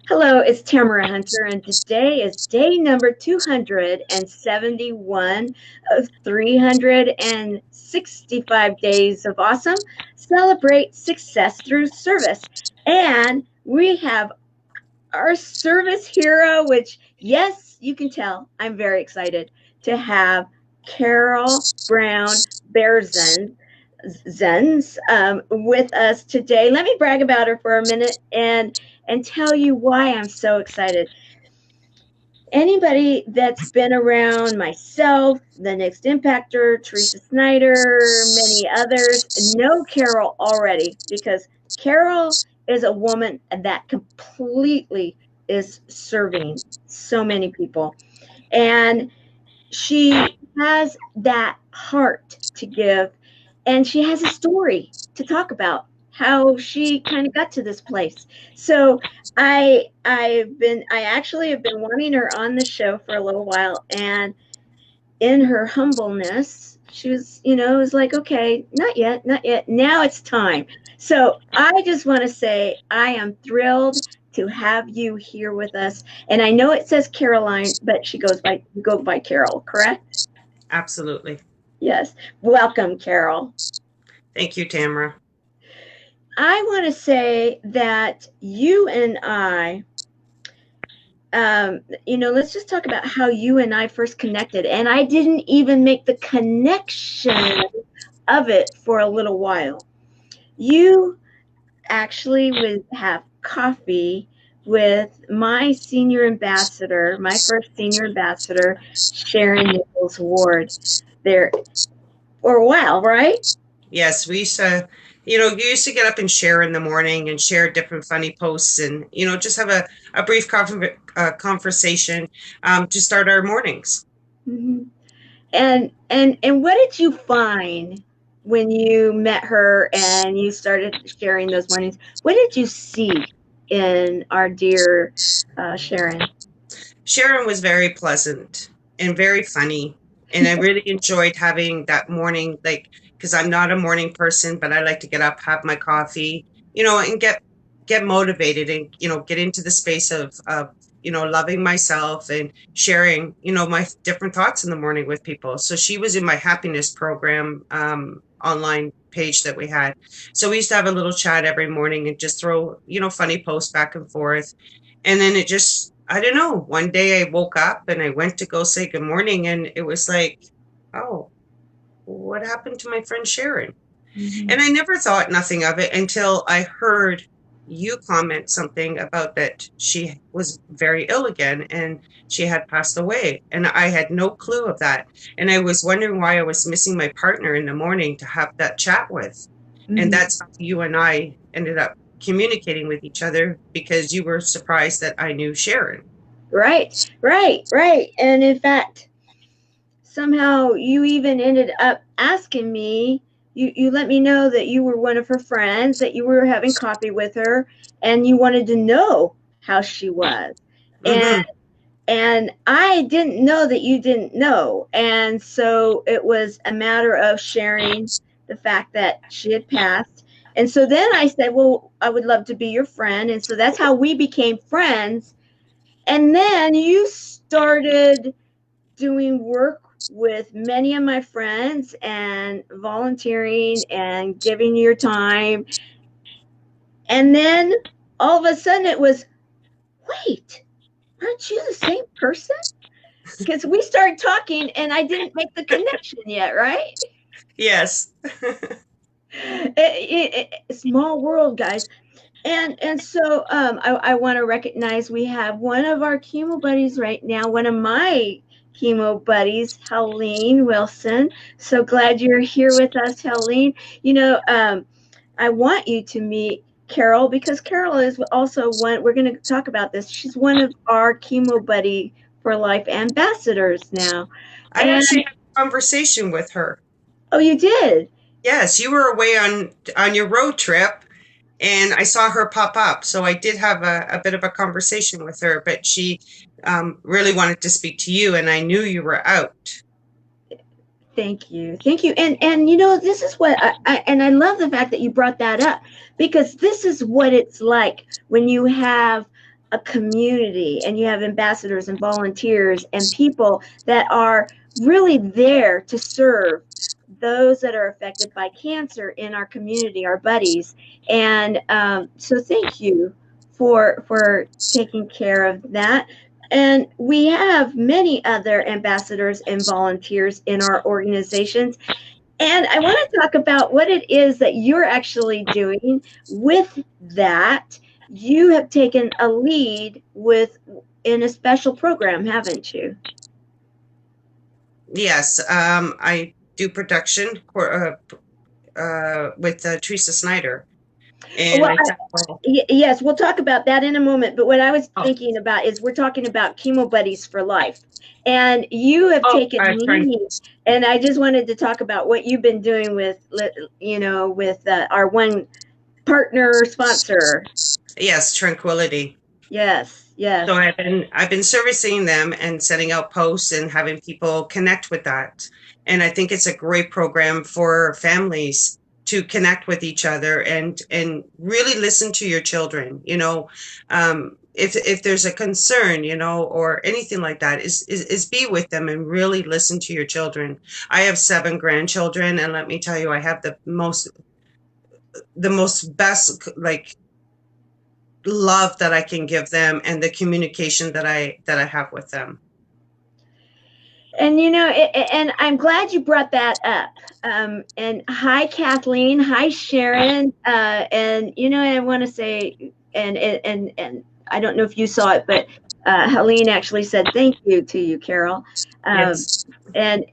Hello, it's Tamara Hunter, and today is day number 271 of 365 days of awesome. Celebrate success through service. And we have our service hero, which, yes, you can tell I'm very excited to have Carol Brown Bearzen with us today. Let me brag about her for a minute and tell you why I'm so excited. Anybody that's been around myself, the Next Impactor, Teresa Snyder, many others, know Carol already because Carol is a woman that completely is serving so many people. And she has that heart to give, and she has a story to talk about how she kind of got to this place. So I actually have been wanting her on the show for a little while, and in her humbleness, she was, it was like, okay, not yet, not yet. Now it's time. So I just want to say I am thrilled to have you here with us. And I know it says Caroline, but you go by Carol, correct? Absolutely. Yes. Welcome, Carol. Thank you, Tamara. I want to say that you and I, let's just talk about how you and I first connected. And I didn't even make the connection of it for a little while. You actually would have coffee with my senior ambassador, my first senior ambassador, Sharon Nichols Ward, there for a while, right? Yes, we used to, you used to get up and share in the morning and share different funny posts and, just have a brief conversation to start our mornings. Mm-hmm. And what did you find when you met her and you started sharing those mornings? What did you see in our dear Sharon? Sharon was very pleasant and very funny. And I really enjoyed having that morning, like, because I'm not a morning person, but I like to get up, have my coffee, and get motivated and, get into the space of, loving myself and sharing, my different thoughts in the morning with people. So she was in my happiness program online page that we had. So we used to have a little chat every morning and just throw, funny posts back and forth. And then it just, I don't know, one day I woke up and I went to go say good morning, and it was like, oh, what happened to my friend Sharon? Mhm. And I never thought nothing of it until I heard you comment something about that she was very ill again and she had passed away. And I had no clue of that. And I was wondering why I was missing my partner in the morning to have that chat with. And Mhm. that's how you and I ended up communicating with each other because you were surprised that I knew Sharon. Right, right. And in fact, somehow you even ended up asking me. You let me know that you were one of her friends, that you were having coffee with her, and you wanted to know how she was. And Hmm. and I didn't know that you didn't know. And so it was a matter of sharing the fact that she had passed. And so then I said, well, I would love to be your friend. And so that's how we became friends. And then you started doing work with many of my friends and volunteering and giving your time. And then all of a sudden it was, wait, aren't you the same person? Because we started talking and I didn't make the connection yet, right? Yes. Small world, guys. And so I want to recognize we have one of our chemo buddies right now, one of my chemo buddies, Helene Wilson. So glad you're here with us, Helene. I want you to meet Carol because Carol is also one, we're going to talk about this. She's one of our chemo buddy for life ambassadors now. I And actually had a conversation with her. oh, you did? Yes, you were away on your road trip, and I saw her pop up. So I did have a bit of a conversation with her, but she really wanted to speak to you, and I knew you were out. Thank you. Thank you. And this is what I love the fact that you brought that up because this is what it's like when you have a community, and you have ambassadors and volunteers and people that are really there to serve those that are affected by cancer in our community, our buddies. And so thank you for taking care of that. And we have many other ambassadors and volunteers in our organizations. And I want to talk about what it is that you're actually doing with that. You have taken a lead with in a special program, haven't you? Yes, I do production with Teresa Snyder, and Well, I tackle. yes, we'll talk about that in a moment. But what I was Oh, thinking about is we're talking about chemo buddies for life, and you have taken trying. lead. And I just wanted to talk about what you've been doing with, with our one partner sponsor. Yes, Tranquility. Yes, So yes. I've been servicing them and setting out posts and having people connect with that. And I think it's a great program for families to connect with each other and really listen to your children. If there's a concern, or anything like that, is be with them and really listen to your children. I have 7 grandchildren, and let me tell you, I have the most best, like, love that I can give them, and the communication that I have with them. And and I'm glad you brought that up. And hi, Kathleen. Hi, Sharon. And I want to say, and I don't know if you saw it, but Helene actually said thank you to you, Carol. Um, Yes. and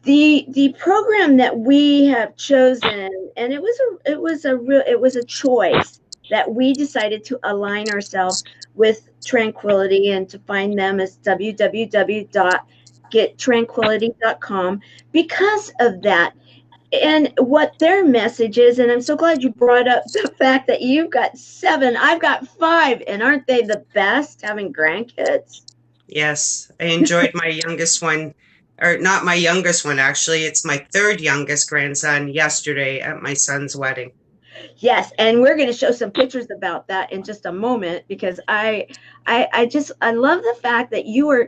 the program that we have chosen, and it was a choice that we decided to align ourselves with Tranquility and to find them as www.gettranquility.com because of that and what their message is. And I'm so glad you brought up the fact that you've got 7, I've got 5, and aren't they the best having grandkids? Yes, I enjoyed my youngest one, or not my youngest one, actually. It's my third youngest grandson yesterday at my son's wedding. Yes, and we're going to show some pictures about that in just a moment because I love the fact that you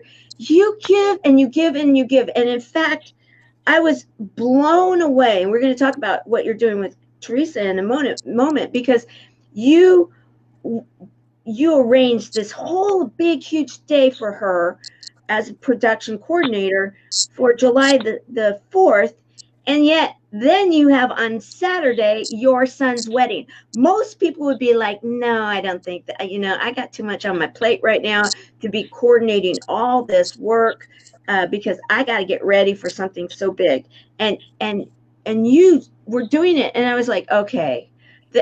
give and you give and you give. And in fact, I was blown away. And we're going to talk about what you're doing with Teresa in a moment because you you arranged this whole big huge day for her as a production coordinator for July the 4th, and yet then you have on Saturday your son's wedding. Most people would be like, no, I don't think that, I got too much on my plate right now to be coordinating all this work because I got to get ready for something so big. And you were doing it, and I was like, okay.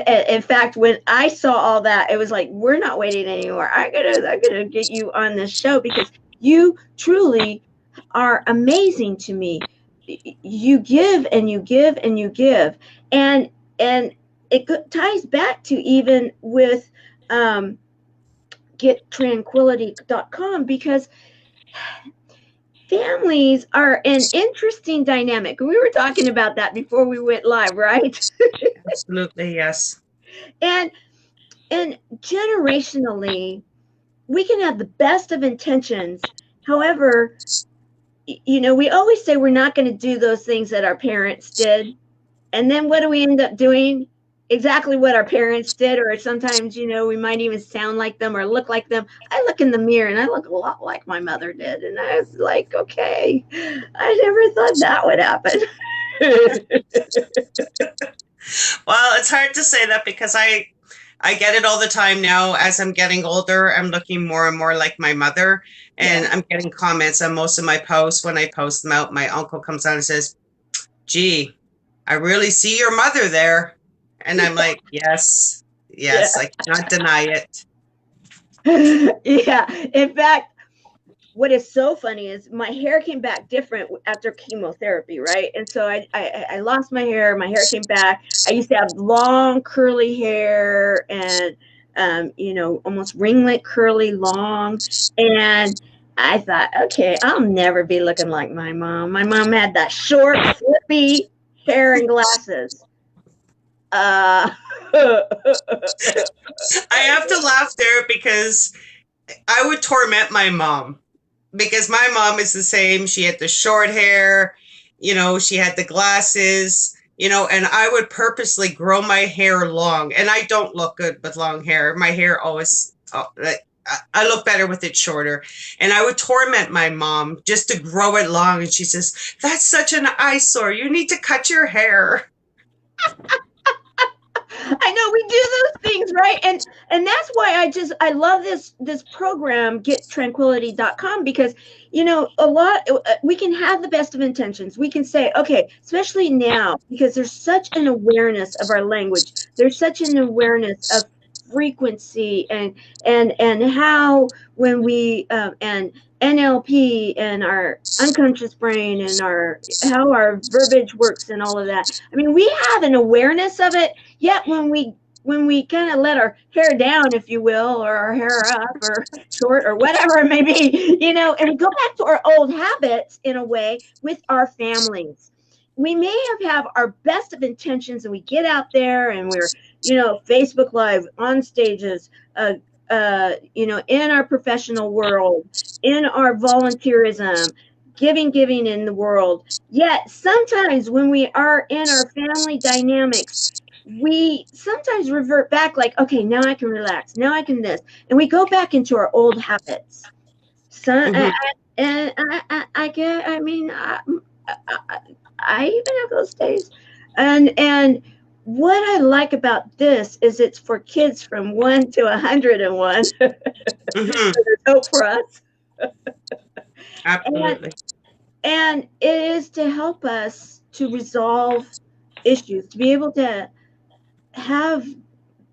In fact, when I saw all that, it was like, we're not waiting anymore. I'm gonna get you on this show because you truly are amazing to me. You give and you give and you give, and it ties back to even with gettranquility.com because families are an interesting dynamic. We were talking about that before we went live, right? Absolutely, yes. and and generationally, we can have the best of intentions. However, we always say we're not going to do those things that our parents did. And then what do we end up doing? Exactly what our parents did, or sometimes, we might even sound like them or look like them. I look in the mirror and I look a lot like my mother did. And I was like, okay, I never thought that would happen. Well, it's hard to say that because I get it all the time now. As I'm getting older, I'm looking more and more like my mother, and Yeah. I'm getting comments on most of my posts. When I post them out, my uncle comes on and says, "Gee, I really see your mother there." And I'm like, "Yes, Yeah. yes, I cannot deny it." Yeah. In fact, what is so funny is my hair came back different after chemotherapy, right? And so I lost my hair. My hair came back. I used to have long curly hair and almost ringlet curly long. And I thought, okay, I'll never be looking like my mom. My mom had that short, flippy hair and glasses. Uh, I have to laugh there because I would torment my mom because my mom is the same. She had the short hair, she had the glasses, and I would purposely grow my hair long. And I don't look good with long hair. My hair always, I look better with it shorter. And I would torment my mom just to grow it long. And she says, "That's such an eyesore. You need to cut your hair." I know we do those things, right? And that's why I love this program, gettranquility.com, because we can have the best of intentions. We can say, okay, especially now, because there's such an awareness of our language. There's such an awareness of frequency and how when we and NLP and our unconscious brain and how our verbiage works and all of that. I mean, we have an awareness of it. Yet when we kind of let our hair down, if you will, or our hair up or short or whatever it may be, and we go back to our old habits in a way with our families. We may have our best of intentions, and we get out there and we're, Facebook Live, on stages, in our professional world, in our volunteerism, giving in the world. Yet sometimes when we are in our family dynamics, we sometimes revert back like, okay, now I can relax. Now I can this. And we go back into our old habits. So, Mhm. I even have those days. And what I like about this is it's for kids from 1 to 101. So Mhm. there's hope for us. And, Absolutely. and it is to help us to resolve issues, to be able to have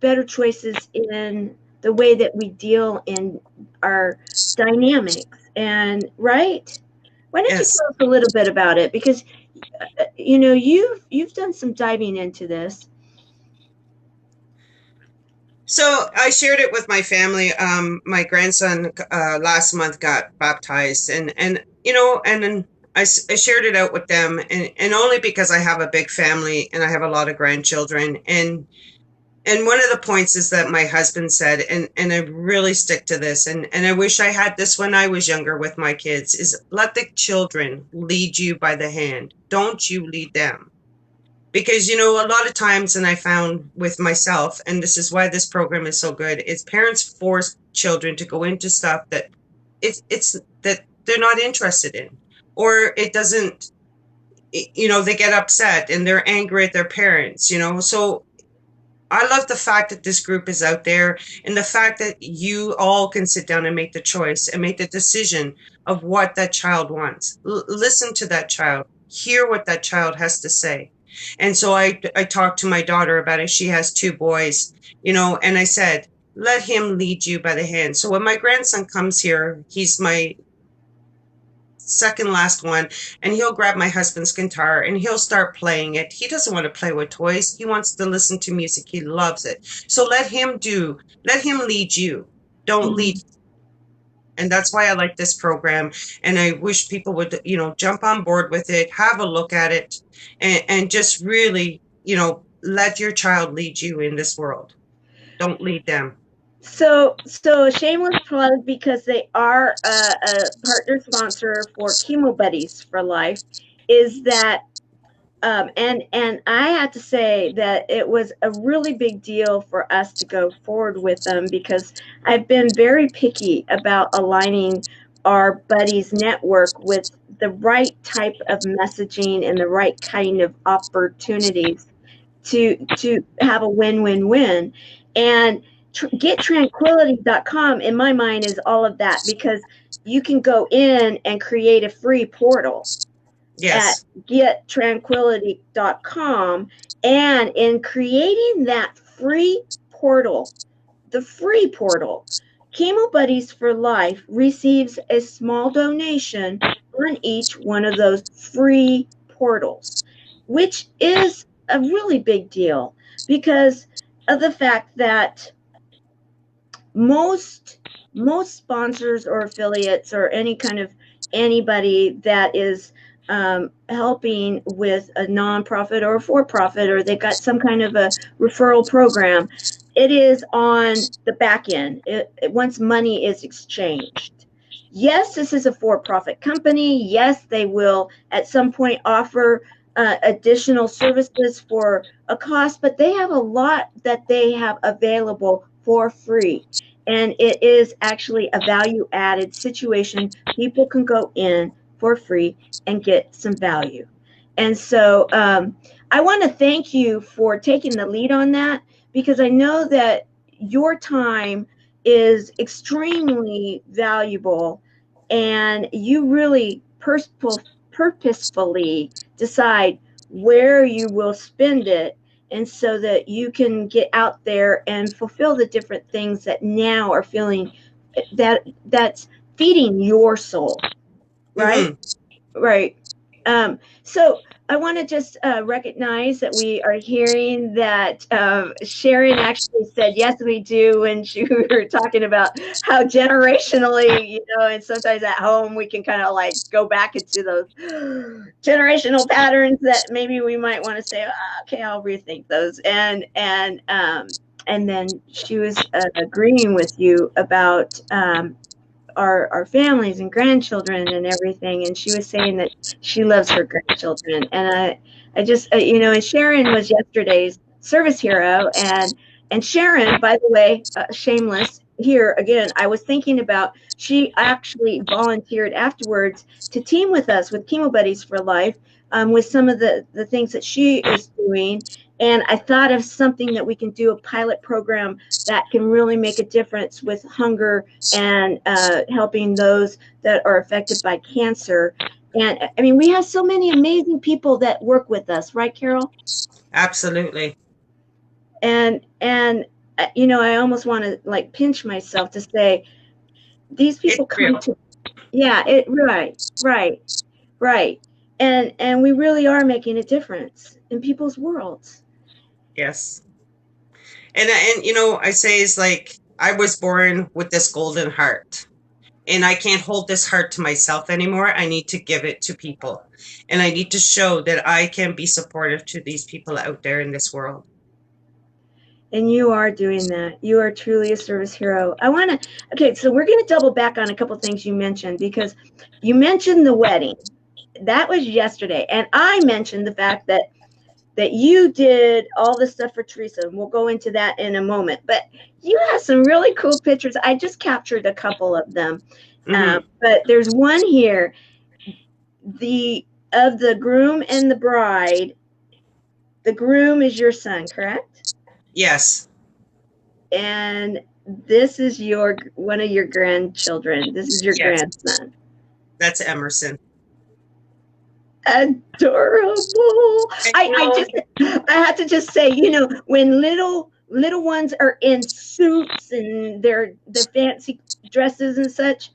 better choices in the way that we deal in our dynamics. And right, why don't you Yes. tell us a little bit about it, because you've done some diving into this. So I shared it with my family. My grandson last month got baptized, and then I shared it out with them, and only because I have a big family and I have a lot of grandchildren, and one of the points is that my husband said, and I really stick to this, and I wish I had this when I was younger with my kids, is let the children lead you by the hand. Don't you lead them. Because, a lot of times, and I found with myself, and this is why this program is so good, is parents force children to go into stuff that it's that they're not interested in, or it doesn't, they get upset and they're angry at their parents, so I love the fact that this group is out there, and the fact that you all can sit down and make the choice and make the decision of what that child wants. Listen to that child, hear what that child has to say. And so I talked to my daughter about it. She has two boys, and I said, let him lead you by the hand. So when my grandson comes here, he's my second last one, and he'll grab my husband's guitar and he'll start playing it. He doesn't want to play with toys. He wants to listen to music. He loves it. So let him lead you. Don't lead. Mhm. And that's why I like this program. And I wish people would, jump on board with it, have a look at it, and just really, let your child lead you in this world. Don't lead them. So shameless plug, because they are a partner sponsor for Chemo Buddies for Life, is that and I have to say that it was a really big deal for us to go forward with them, because I've been very picky about aligning our buddies network with the right type of messaging and the right kind of opportunities to have a win-win-win. And gettranquility.com in my mind is all of that, because you can go in and create a free portal at Yes. gettranquility.com. And in creating that free portal, the free portal, Chemo Buddies for Life receives a small donation on each one of those free portals, which is a really big deal because of the fact that most sponsors or affiliates or any kind of anybody that is helping with a nonprofit or a for-profit, or they've got some kind of a referral program, it is on the back end. Once money is exchanged. Yes, this is a for-profit company. Yes, they will at some point offer additional services for a cost, but they have a lot that they have available for free. And it is actually a value added situation. People can go in for free and get some value. And so I want to thank you for taking the lead on that, because I know that your time is extremely valuable, and you really purposefully decide where you will spend it, and so that you can get out there and fulfill the different things that now are feeling that's feeding your soul, right? Hmm. Right. So I want to just recognize that we are hearing that Sharon actually said, yes, we do, when she we were talking about how generationally, and sometimes at home we can kind of like go back into those generational patterns that maybe we might want to say, oh, okay, I'll rethink those. And then she was agreeing with you about our families and grandchildren and everything, and she was saying that she loves her grandchildren. And I just and Sharon was yesterday's service hero. And Sharon, by the way, shameless here again, I was thinking about, she actually volunteered afterwards to team with us with Chemo Buddies for Life, with some of the things that she is doing. And I thought of something that we can do, a pilot program that can really make a difference with hunger and helping those that are affected by cancer. And I mean, we have so many amazing people that work with us, right, Carol? Absolutely. And I almost want to like pinch myself to say, these It's people come real. to, yeah, it right, right, right. And we really are making a difference in people's worlds. Yes. And I say is like I was born with this golden heart. And I can't hold this heart to myself anymore. I need to give it to people. And I need to show that I can be supportive to these people out there in this world. And you are doing that. You are truly a service hero. Okay, so we're going to double back on a couple things you mentioned, because you mentioned the wedding. That was yesterday. And I mentioned the fact that you did all this stuff for Teresa. And we'll go into that in a moment. But you have some really cool pictures. I just captured a couple of them. Hmm. But there's one here, of the groom and the bride. The groom is your son, correct? Yes, And this is one of your grandchildren. This is your yes, grandson. that's Emerson. Adorable. And I had to just say, when little ones are in suits and their fancy dresses and such,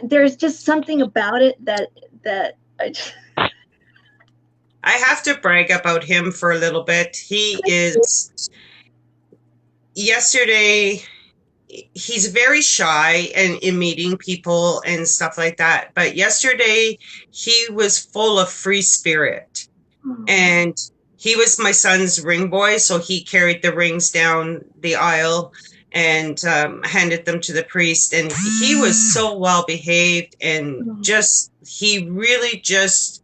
there's just something about it that I just, I have to brag about him for a little bit. Yesterday, he's very shy and in meeting people and stuff like that. But yesterday, he was full of free spirit. And he was my son's ring boy, so he carried the rings down the aisle and handed them to the priest. And he was so well behaved, and he really just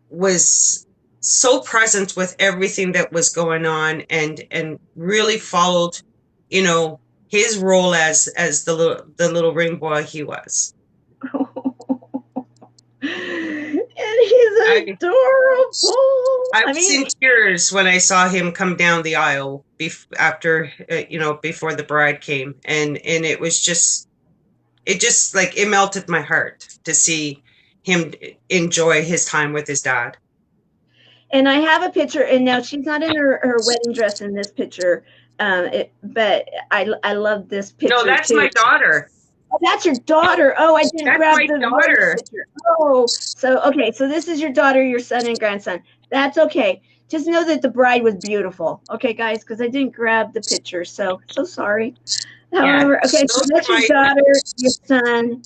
was so present with everything that was going on, and really followed, you know, his role as the little ring boy he was. And he's I adorable. I I was in mean, tears when I saw him come down the aisle after before the bride came, and it just like it melted my heart to see him enjoy his time with his dad. and I have a picture, and now she's not in her wedding dress in this picture, but I love this No, picture that's too. my daughter. Oh, that's your daughter. Oh, I didn't That's grab my the wedding daughter. picture. Oh, so okay, so this is your daughter, your son, and grandson. That's okay. Just know that the bride was beautiful. Okay, guys, because I didn't grab the picture, so sorry. Yeah, However, okay, so those are that's your my daughter, your son,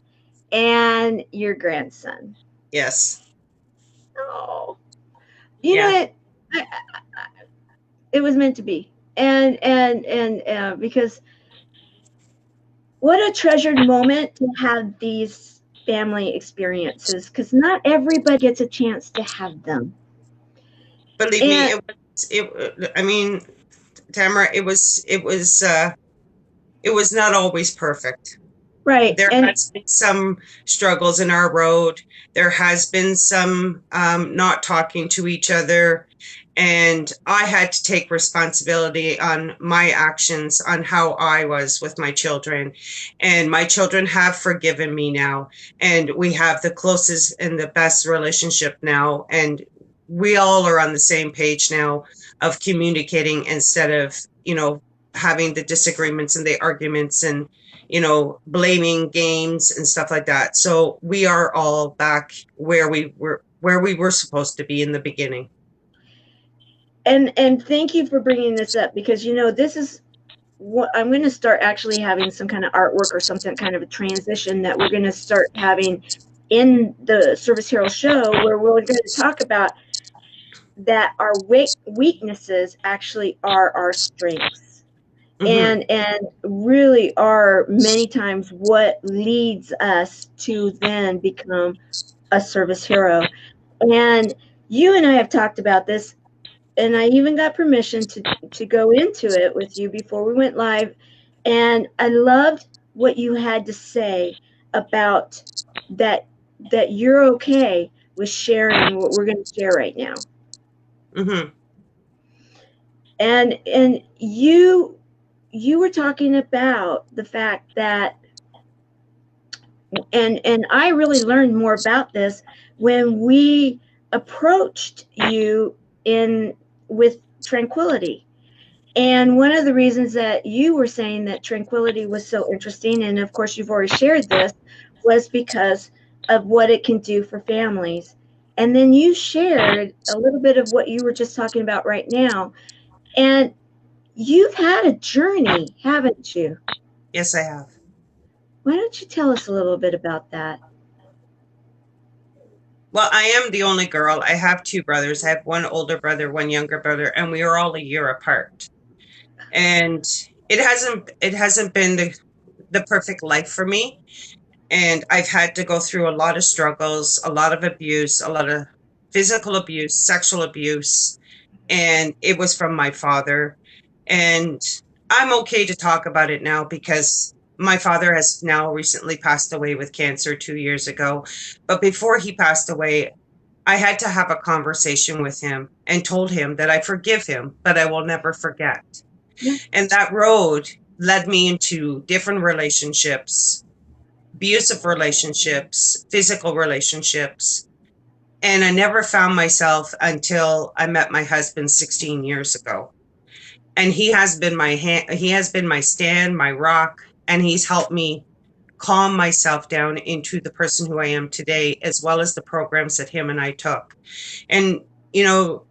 and your grandson. yes. Oh, you know Yeah. what? It was meant to be. Because what a treasured moment to have these family experiences, because not everybody gets a chance to have them. Believe me, And I mean, Tamara, it was not always perfect. right, There and has been some struggles in our road. There has been some not talking to each other. And I had to take responsibility on my actions, on how I was with my children. And my children have forgiven me now. And we have the closest and the best relationship now. And we all are on the same page now of communicating instead of, having the disagreements and the arguments and blaming games and stuff like that. So we are all back where we were supposed to be in the beginning. and thank you for bringing this up, because this is what I'm going to start actually having some kind of artwork or something kind of a transition that we're going to start having in the Service Hero show, where we're going to talk about that our weaknesses actually are our strengths, Mm-hmm. and really are many times what leads us to then become a service hero. And you and I have talked about this, and I even got permission to go into it with you before we went live. And I loved what you had to say about that you're okay with sharing what we're going to share right now. Mm-hmm. And you were talking about the fact that, and I really learned more about this when we approached you in with tranquility. And one of the reasons that you were saying that tranquility was so interesting, and of course you've already shared this, was because of what it can do for families. And then you shared a little bit of what you were just talking about right now. And you've had a journey, haven't you? Yes, I have. Why don't you tell us a little bit about that? Well, I am the only girl. I have two brothers. I have one older brother, one younger brother, and we are all a year apart. And it hasn't been the perfect life for me. And I've had to go through a lot of struggles, a lot of abuse, a lot of physical abuse, sexual abuse, and it was from my father. And I'm okay to talk about it now because my father has now recently passed away with cancer 2 years ago. But before he passed away, I had to have a conversation with him and told him that I forgive him, but I will never forget. Yeah. And that road led me into different relationships, abusive relationships, physical relationships. And I never found myself until I met my husband 16 years ago. And he has been he has been my stand, my rock, and he's helped me calm myself down into the person who I am today, as well as the programs that him and I took. And, you know,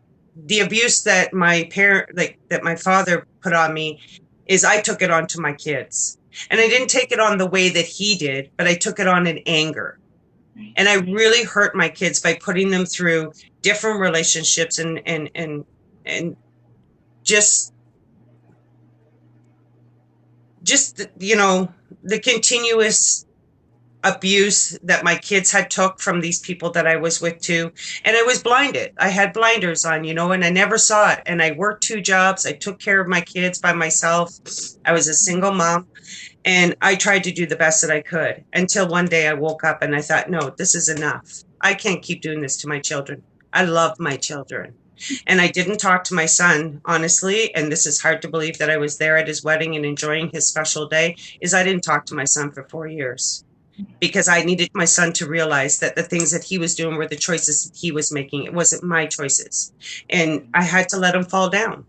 the abuse that that my father put on me is I took it on to my kids. And I didn't take it on the way that he did, but I took it on in anger. And I really hurt my kids by putting them through different relationships and just the continuous abuse that my kids had took from these people that I was with too. And I was blinded. I had blinders on, and I never saw it. And I worked two jobs. I took care of my kids by myself. I was a single mom. And I tried to do the best that I could until one day I woke up and I thought, no, this is enough. I can't keep doing this to my children. I love my children. And I didn't talk to my son, honestly. And this is hard to believe that I was there at his wedding and enjoying his special day, is I didn't talk to my son for 4 years because I needed my son to realize that the things that he was doing were the choices that he was making. It wasn't my choices. And I had to let him fall down.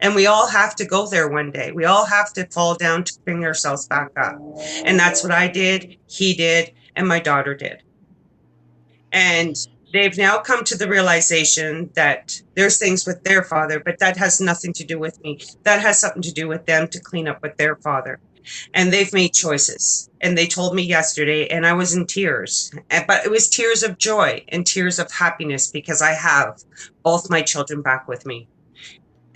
And we all have to go there one day. We all have to fall down to bring ourselves back up. And that's what I did, he did, and my daughter did. And they've now come to the realization that there's things with their father, but that has nothing to do with me. That has something to do with them to clean up with their father. And they've made choices. And they told me yesterday, and I was in tears, but it was tears of joy and tears of happiness because I have both my children back with me.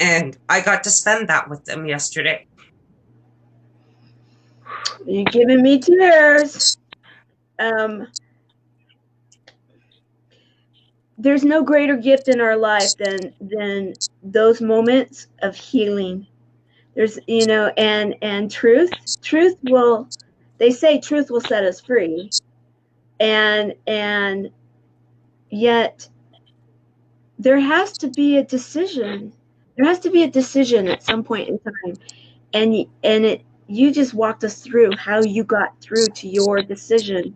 And I got to spend that with them yesterday. You're giving me tears. Um, there's no greater gift in our life than those moments of healing. There's, and truth will, they say truth will set us free, and yet there has to be a decision. There has to be a decision at some point in time, and you just walked us through how you got through to your decision,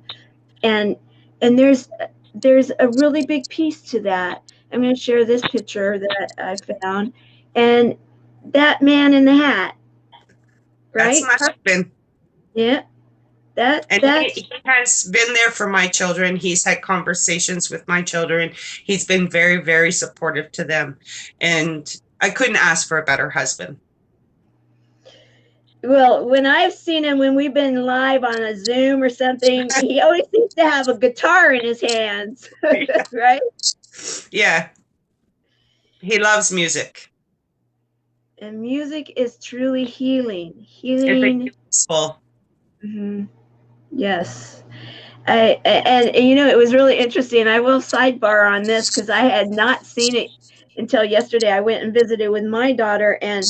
and there's a really big piece to that. I'm going to share this picture that I found, and that man in the hat, That's right? my husband. Yeah, And that's he has been there for my children. He's had conversations with my children. He's been very, very supportive to them. And I couldn't ask for a better husband. well, when I've seen him when we've been live on a Zoom or something, he always seems to have a guitar in his hands, right? Yeah, he loves music. And music is truly healing. It's like Healing. peaceful. Mhm. Yes. And it was really interesting. I will sidebar on this because I had not seen it until yesterday. I went and visited with my daughter, and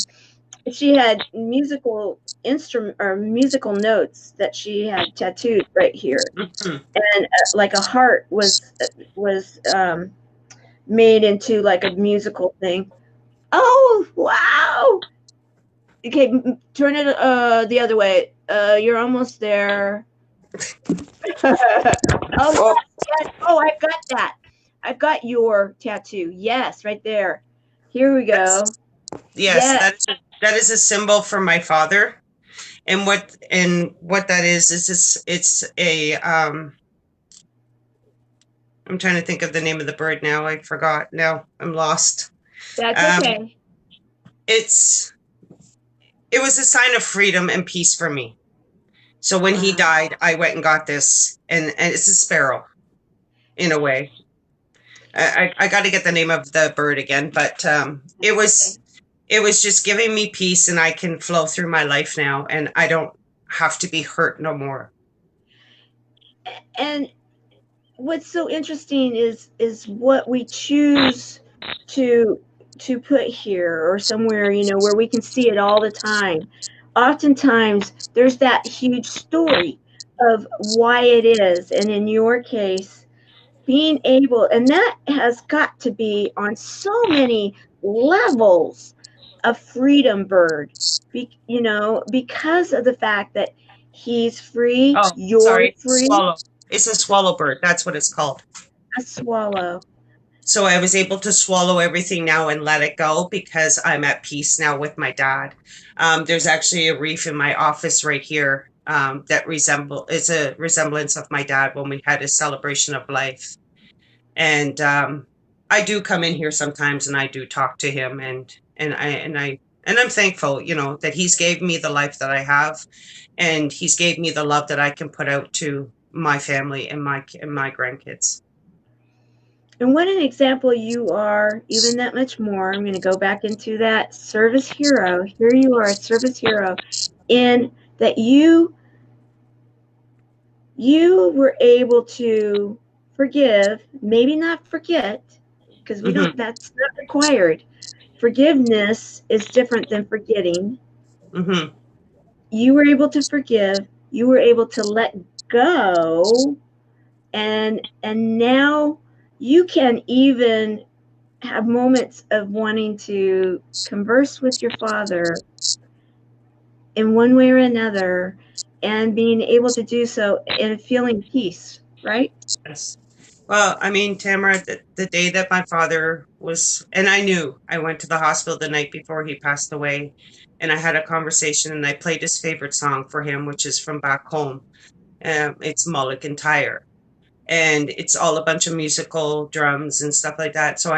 she had musical instrument or musical notes that she had tattooed right here, Mhm. and like a heart was made into like a musical thing. Oh wow! Okay, turn it the other way. You're almost there. Oh Oh, yes. Oh, I've got that. I've got your tattoo. Yes, right there. Here we that's, go. yes, Yes, that is a symbol for my father. And what that is it's a I'm trying to think of the name of the bird now. I forgot. No, I'm lost. that's Um, okay. it's it was a sign of freedom and peace for me. So when he Wow. died, I went and got this, and it's a sparrow in a way. I got to get the name of the bird again, but Okay. it was just giving me peace, and I can flow through my life now, and I don't have to be hurt no more. And what's so interesting is what we choose to to put here or somewhere, where we can see it all the time. Oftentimes there's that huge story of why it is, and in your case, being able, and that has got to be on so many levels of freedom bird, because of the fact that he's free, Oh, you're sorry, free. swallow. It's a swallow bird. That's what it's called. A swallow. So I was able to swallow everything now and let it go because I'm at peace now with my dad. There's actually a reef in my office right here that it's a resemblance of my dad when we had his celebration of life. And I do come in here sometimes and I do talk to him and I'm thankful, that he's gave me the life that I have, and he's gave me the love that I can put out to my family and my grandkids. And what an example you are, even that much more. I'm going to go back into that service hero. Here you are, a service hero, in that you were able to forgive, maybe not forget, because we Hmm. don't, that's not required. Forgiveness is different than forgetting. Hmm. You were able to forgive, you were able to let go, and now you can even have moments of wanting to converse with your father in one way or another, and being able to do so and feeling peace, right? Yes. Well, I mean, Tamara, the day that my father was, and I knew, I went to the hospital the night before he passed away, and I had a conversation, and I played his favorite song for him, which is from back home. It's Mulligan Tire, and it's all a bunch of musical drums and stuff like that. So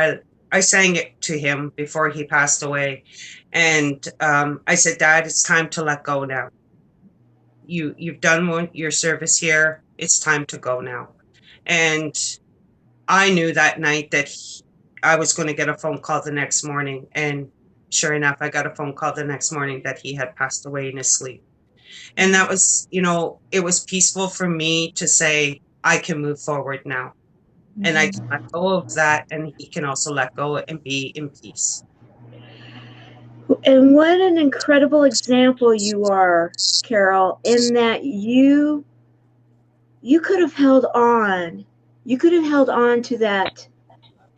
I sang it to him before he passed away, and I said, Dad, it's time to let go now. You've done your service here. It's time to go now. And I knew that night that I was going to get a phone call the next morning, and sure enough, I got a phone call the next morning that he had passed away in his sleep. And Mm-hmm. that was, it was peaceful for me to say, I can move forward now. And I can let go of that, and he can also let go and be in peace. And what an incredible example you are, Carol, in that you could have held on. You could have held on to that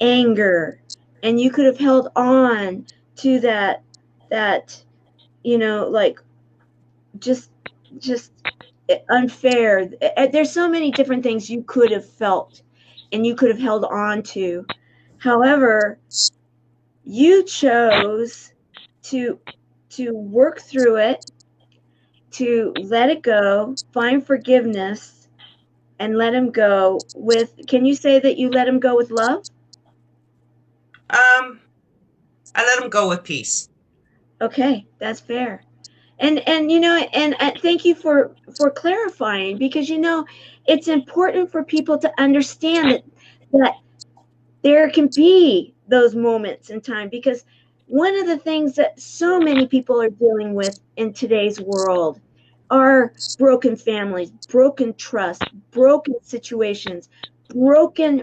anger, and you could have held on to that like just just unfair. There's so many different things you could have felt and you could have held on to. However, you chose to work through it, to let it go, find forgiveness, and let him go with. Can you say that you let him go with love? Um, I let him go with peace. Okay, that's fair. And thank you for clarifying, because it's important for people to understand that there can be those moments in time, because one of the things that so many people are dealing with in today's world are broken families, broken trust, broken situations, broken,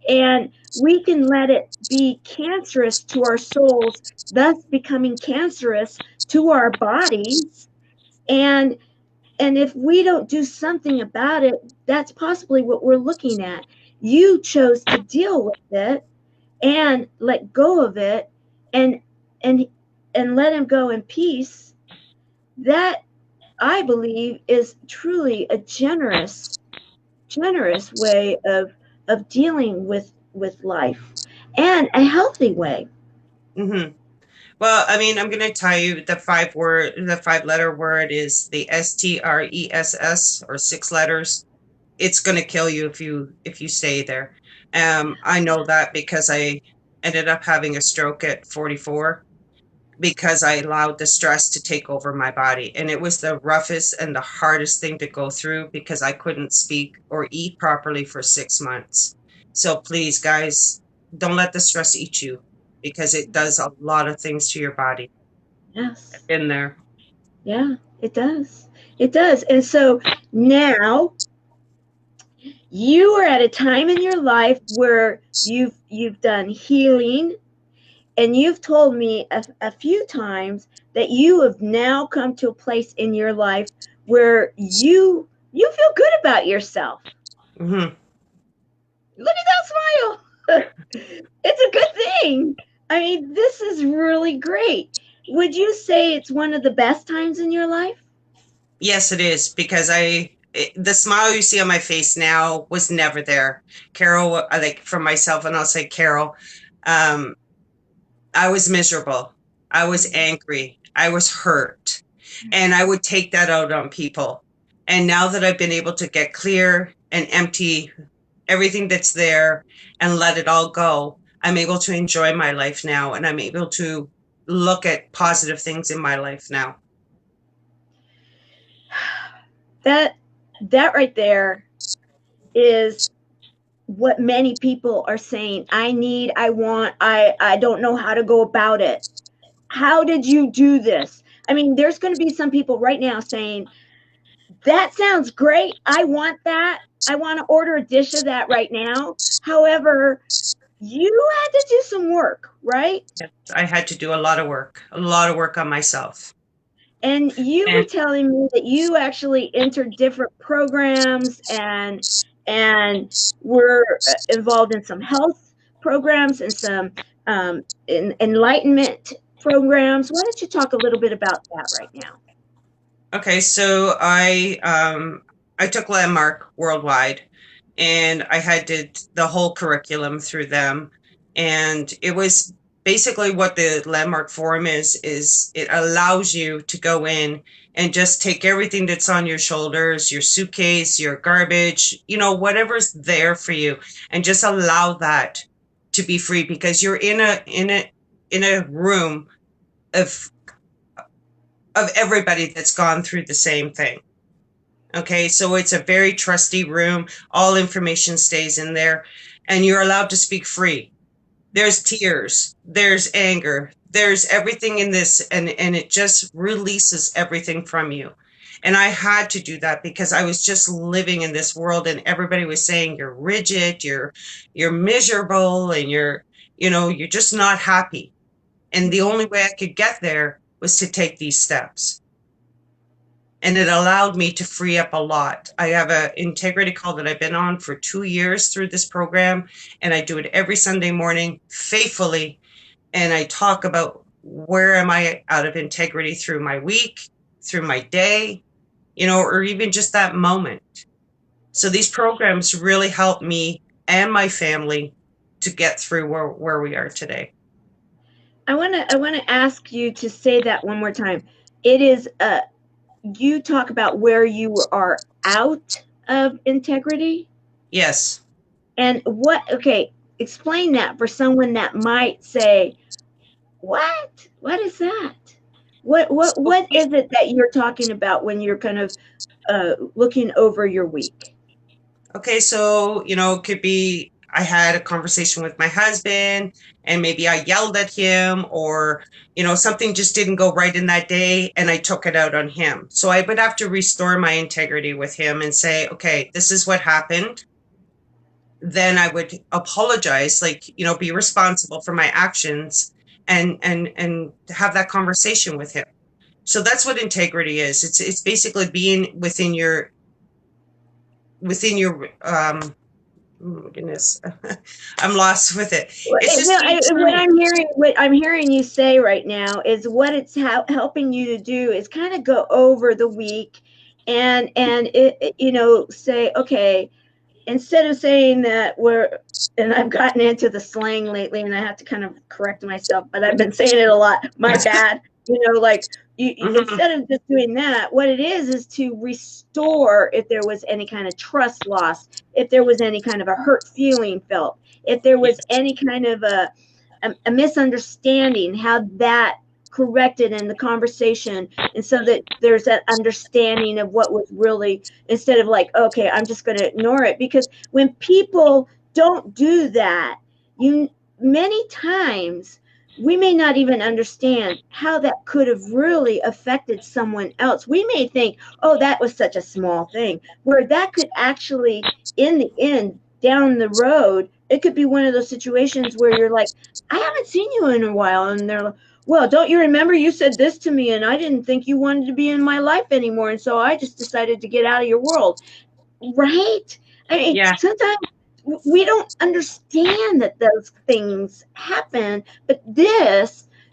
and we can let it be cancerous to our souls, thus becoming cancerous to our bodies. And if we don't do something about it, that's possibly what we're looking at. You chose to deal with it and let go of it, and and and let him go in peace. That, I believe, is truly a generous way of dealing with life, and a healthy way. Hmm. Well, I mean, I'm going to tell you the 5 letter word is the STRESS, or 6 letters. It's going to kill you if you stay there. I know that because I ended up having a stroke at 44, because I allowed the stress to take over my body. And it was the roughest and the hardest thing to go through, because I couldn't speak or eat properly for 6 months. So please, guys, don't let the stress eat you, because it does a lot of things to your body. I've Yes. been there. Yeah, it does. It does. And so now you are at a time in your life where you've done healing, and you've told me a few times that you have now come to a place in your life where you feel good about yourself. Hmm. Look at that smile. It's a good thing. I mean, this is really great. Would you say it's one of the best times in your life? Yes, it is, because the smile you see on my face now was never there. Carol, like for myself, and I'll say Carol, um, I was miserable. I was angry. I was hurt. And I would take that out on people. And now that I've been able to get clear and empty everything that's there and let it all go, I'm able to enjoy my life now. And I'm able to look at positive things in my life now. That that right there is what many people are saying. I need, I want, I don't know how to go about it. How did you do this? I mean, there's going to be some people right now saying, that sounds great. I want that. I want to order a dish of that right now. However, you had to do some work, right? Yes, I had to do a lot of work on myself. And you were And telling me that you actually entered different programs, and were involved in some health programs and some enlightenment programs. Why don't you talk a little bit about that right now? okay, so I took Landmark Worldwide, and I had did the whole curriculum through them. And it was basically what the Landmark Forum is it allows you to go in and just take everything that's on your shoulders, your suitcase, your garbage, whatever's there for you, and just allow that to be free, because you're in a room of everybody that's gone through the same thing. Okay, so it's a very trusty room. All information stays in there, and you're allowed to speak free. There's tears, there's anger, there's everything in this, and it just releases everything from you. And I had to do that because I was just living in this world and everybody was saying you're rigid, you're miserable, and you're just not happy. And the only way I could get there was to take these steps. And it allowed me to free up a lot. I have an integrity call that I've been on for 2 years through this program, and I do it every Sunday morning faithfully. And I talk about where am I out of integrity through my week, through my day, or even just that moment. So these programs really help me and my family to get through where we are today. I want to ask you to say that one more time. It is you talk about where you are out of integrity? Yes. And okay, explain that for someone that might say, what? What is that? What is it that you're talking about when you're kind of looking over your week? Okay, so, it could be I had a conversation with my husband and maybe I yelled at him, or, something just didn't go right in that day and I took it out on him. So I would have to restore my integrity with him and say, okay, this is what happened. Then I would apologize, be responsible for my actions, and have that conversation with him. So that's what integrity is. It's basically being within your oh my goodness. I'm lost with it. It's just what I'm hearing you say right now is what it's helping you to do is kind of go over the week and say, okay, instead of saying that and I've gotten into the slang lately and I have to kind of correct myself, but I've been saying it a lot. My bad. Instead of just doing that, what it is to restore if there was any kind of trust loss, if there was any kind of a hurt feeling felt, if there was any kind of a misunderstanding, how that corrected in the conversation, and so that there's that understanding of what was really, instead of like, okay, I'm just going to ignore it. Because when people don't do that, many times we may not even understand how that could have really affected someone else. We may think, oh, that was such a small thing, where that could actually, in the end, down the road, it could be one of those situations where you're like, I haven't seen you in a while. And they're like, well, don't you remember you said this to me and I didn't think you wanted to be in my life anymore. And so I just decided to get out of your world. Right? I mean, sometimes we don't understand that those things happen, but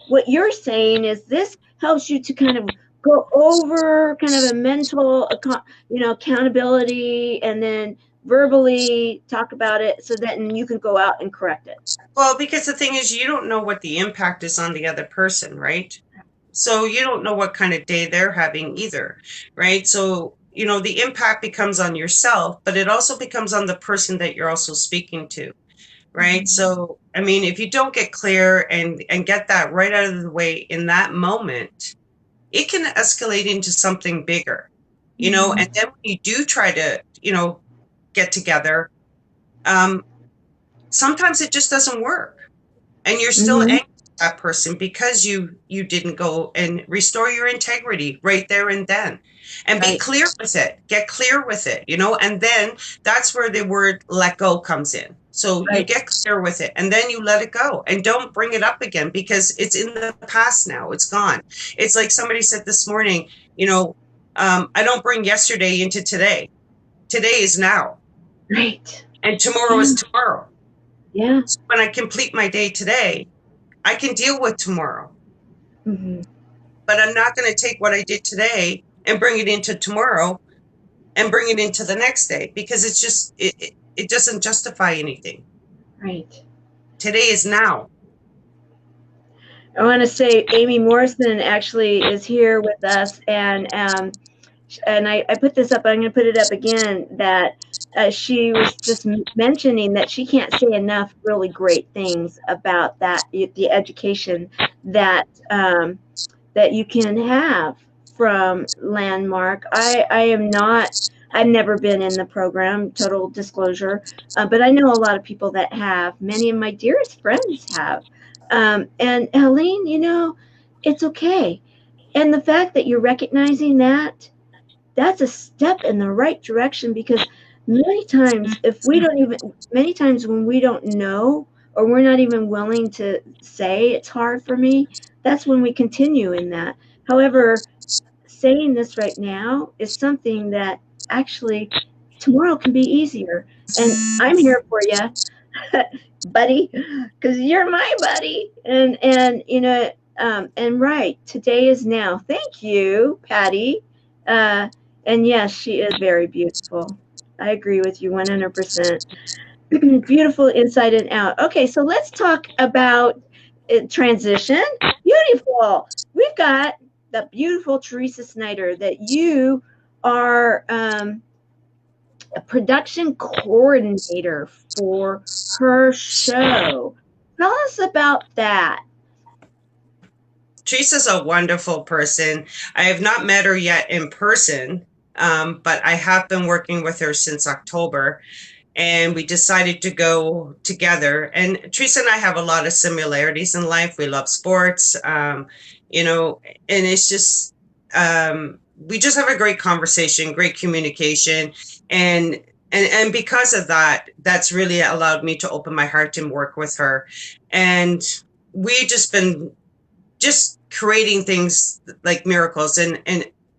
what you're saying is this helps you to kind of go over kind of a mental, accountability, and then verbally talk about it so that you can go out and correct it. Well, because the thing is, you don't know what the impact is on the other person, right? So you don't know what kind of day they're having either, right? So, the impact becomes on yourself, but it also becomes on the person that you're also speaking to, right? So, I mean, if you don't get clear and get that right out of the way in that moment, it can escalate into something bigger, and then when you do try to, get together, sometimes it just doesn't work. And you're still angry at that person because you didn't go and restore your integrity right there and then. And be clear with it. Get clear with it, and then that's where the word let go comes in. So you get clear with it and then you let it go and don't bring it up again because it's in the past now. It's gone. It's like somebody said this morning, I don't bring yesterday into today. Today is now. Right. And tomorrow is tomorrow. Yeah. So when I complete my day today, I can deal with tomorrow. But I'm not going to take what I did today and bring it into tomorrow and bring it into the next day because it's just, it doesn't justify anything. Right. Today is now. I want to say Amy Morrison actually is here with us, and I put this up. I'm going to put it up again. That she was just mentioning that she can't say enough really great things about the education that that you can have from Landmark. I am not. I've never been in the program, total disclosure, but I know a lot of people that have. Many of my dearest friends have. And Helene, it's okay. And the fact that you're recognizing that, that's a step in the right direction, because many times when we don't know, or we're not even willing to say it's hard for me, that's when we continue in that. However, saying this right now is something that actually tomorrow can be easier. And I'm here for you, buddy, because you're my buddy. And right, today is now. Thank you, Patty. Uh, and yes, she is very beautiful. I agree with you 100%. Beautiful inside and out. Okay, so let's talk about transition. Beautiful. We've got the beautiful Teresa Snyder, that you are a production coordinator for her show. Tell us about that. Teresa's a wonderful person. I have not met her yet in person, but I have been working with her since October, and we decided to go together. And Teresa and I have a lot of similarities in life. We love sports, and it's just, we just have a great conversation, great communication. And because of that, that's really allowed me to open my heart and work with her. And we just been just creating things like miracles. And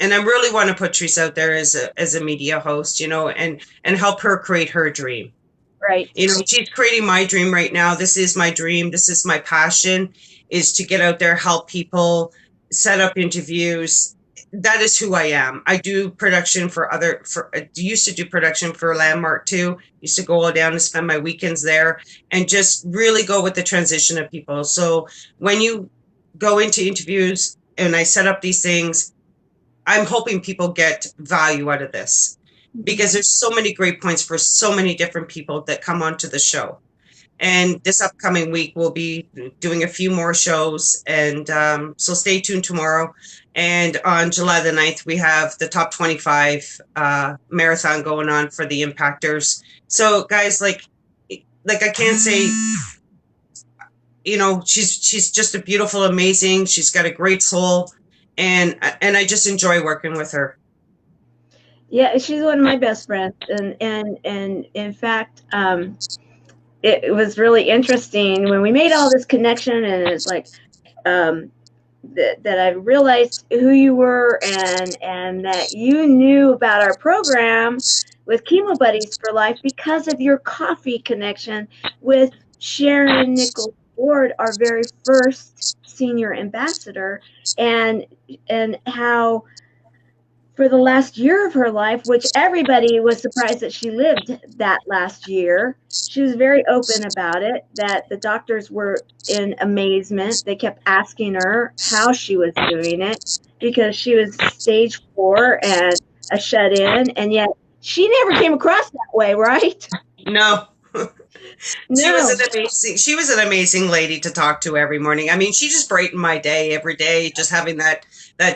I really want to put Teresa out there as a media host, and help her create her dream. Right. She's creating my dream right now. This is my dream. This is my passion, is to get out there, help people, set up interviews. That is who I am. I do production I used to do production for Landmark too. Used to go down and spend my weekends there and just really go with the transition of people. So when you go into interviews and I set up these things, I'm hoping people get value out of this, because there's so many great points for so many different people that come onto the show. And this upcoming week, we'll be doing a few more shows. And so stay tuned tomorrow. And on July the 9th, we have the Top 25 marathon going on for the Impactors. So guys, like I can't say, she's just a beautiful, amazing. She's got a great soul. And I just enjoy working with her. Yeah, she's one of my best friends. And in fact, it was really interesting when we made all this connection, and it's like, that I realized who you were, and that you knew about our program with Chemo Buddies for Life because of your coffee connection with Sharon Nichols Ward, our very first senior ambassador, and how for the last year of her life, which everybody was surprised that she lived that last year, she was very open about it, that the doctors were in amazement. They kept asking her how she was doing it, because she was stage 4 and a shut-in, and yet she never came across that way, right? No. No. She was an amazing lady to talk to every morning. I mean, she just brightened my day every day, just having that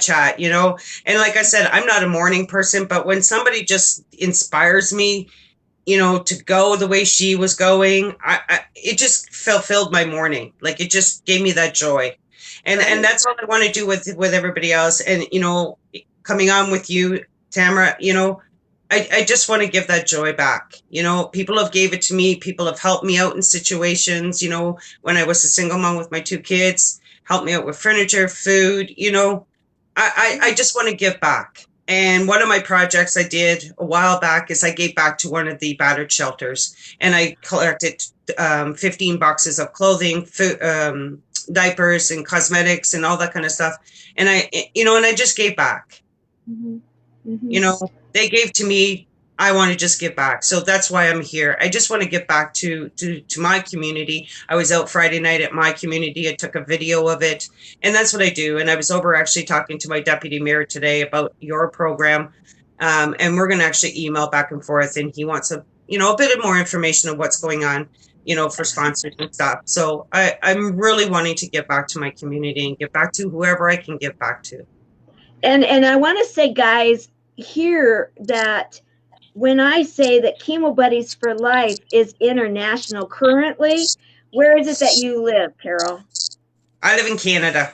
chat, And like I said, I'm not a morning person, but when somebody just inspires me, to go the way she was going, it just fulfilled my morning. Like, it just gave me that joy. And that's all I want to do with everybody else. And, coming on with you, Tamara, I just want to give that joy back. People have gave it to me. People have helped me out in situations, when I was a single mom with my 2 kids, helped me out with furniture, food, I just want to give back. And one of my projects I did a while back is I gave back to one of the battered shelters, and I collected 15 boxes of clothing, food, diapers and cosmetics and all that kind of stuff. And I just gave back. Mm-hmm. Mm-hmm. They gave to me. I want to just give back. So that's why I'm here. I just want to give back to my community. I was out Friday night at my community. I took a video of it, and that's what I do. And I was over actually talking to my deputy mayor today about your program. And we're going to actually email back and forth, and he wants a bit of more information of what's going on, for sponsors and stuff. So I'm really wanting to give back to my community and give back to whoever I can give back to. And I want to say, guys, here that when I say that Chemo Buddies for Life is international currently, where is it that you live, Carol? I live in Canada.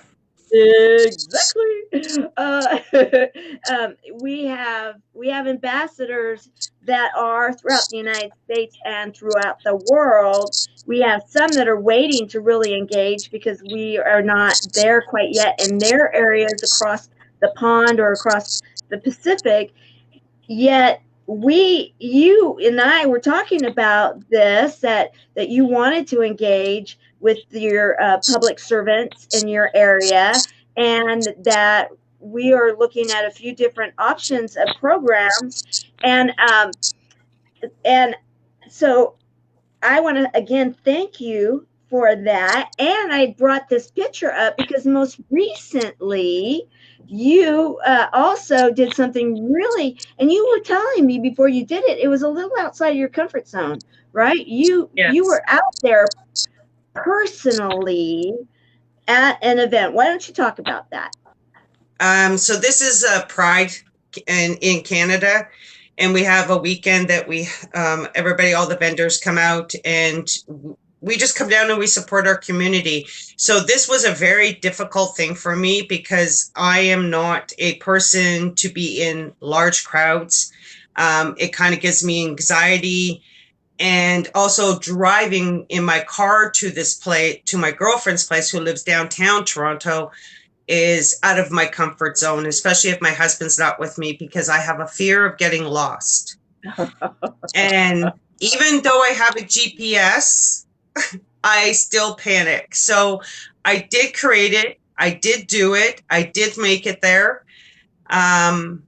Exactly. We have ambassadors that are throughout the United States and throughout the world. We have some that are waiting to really engage because we are not there quite yet in their areas across the pond or across the Pacific. Yet you and I were talking about this, that you wanted to engage with your public servants in your area, and that we are looking at a few different options of programs, and so I want to again thank you for that. And I brought this picture up because most recently you also did something really, and you were telling me before you did it, it was a little outside of your comfort zone, right? You Yes. were out there personally at an event. Why don't you talk about that? So this is Pride in Canada, and we have a weekend that we everybody, all the vendors come out, and we just come down and we support our community. So this was a very difficult thing for me because I am not a person to be in large crowds. It kind of gives me anxiety. And also driving in my car to this place, to my girlfriend's place who lives downtown Toronto, is out of my comfort zone, especially if my husband's not with me, because I have a fear of getting lost. And even though I have a GPS, I still panic. So I did create it. I did do it. I did make it there. Um,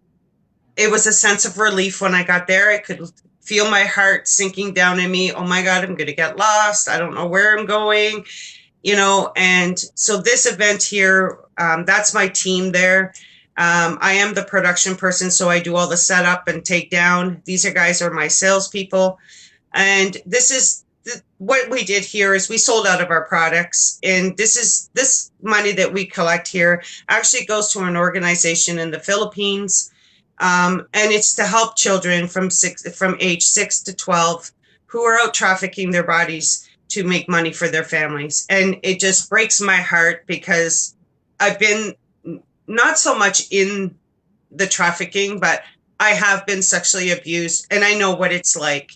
it was a sense of relief when I got there. I could feel my heart sinking down in me. Oh my God, I'm going to get lost. I don't know where I'm going, and so this event here, that's my team there. I am the production person, so I do all the setup and takedown. These guys are my salespeople, and this is what we did here is we sold out of our products, and this money that we collect here actually goes to an organization in the Philippines, and it's to help children from age 6 to 12 who are out trafficking their bodies to make money for their families. And it just breaks my heart because I've been not so much in the trafficking, but I have been sexually abused and I know what it's like.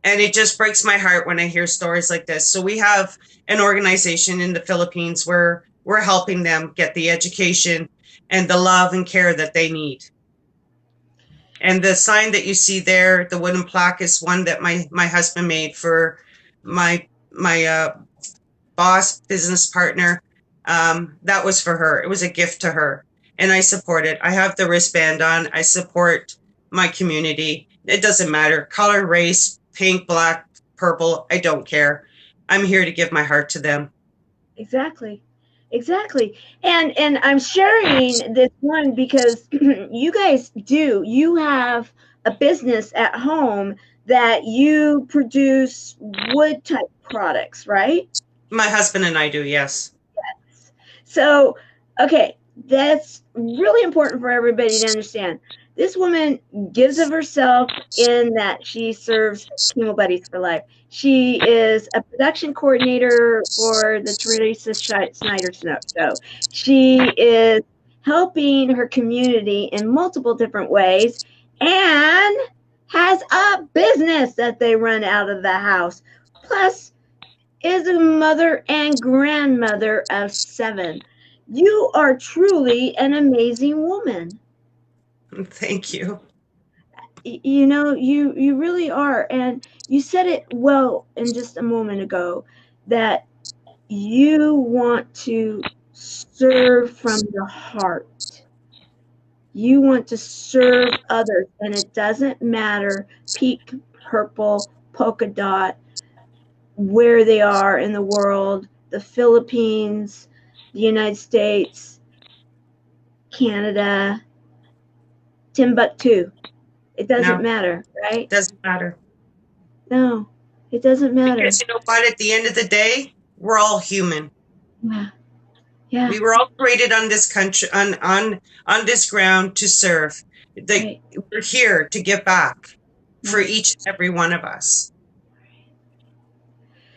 And it just breaks my heart when I hear stories like this. So we have an organization in the Philippines where we're helping them get the education and the love and care that they need. And the sign that you see there, the wooden plaque, is one that my husband made for my boss, business partner. That was for her. It was a gift to her, and I support it. I have the wristband on. I support my community. It doesn't matter color, race, pink, black, purple. I don't care. I'm here to give my heart to them. Exactly. Exactly. And I'm sharing this one because you have a business at home that you produce wood type products, right? My husband and I do, yes. So, okay, that's really important for everybody to understand. This woman gives of herself in that she serves Chemo Buddies for Life. She is a production coordinator for the Teresa Snyder Show. She is helping her community in multiple different ways and has a business that they run out of the house. Plus, is a mother and grandmother of 7. You are truly an amazing woman. Thank you. You really are. And you said it well in just a moment ago that you want to serve from the heart. You want to serve others, and it doesn't matter pink, purple, polka dot, where they are in the world, the Philippines, the United States, Canada, Timbuktu. It doesn't No, matter, right? doesn't matter. No, it doesn't matter. Because you know what? At the end of the day, we're all human. Yeah, Yeah. We were all created on this country, on this ground to serve. Right. We're here to give back for Right. each and every one of us.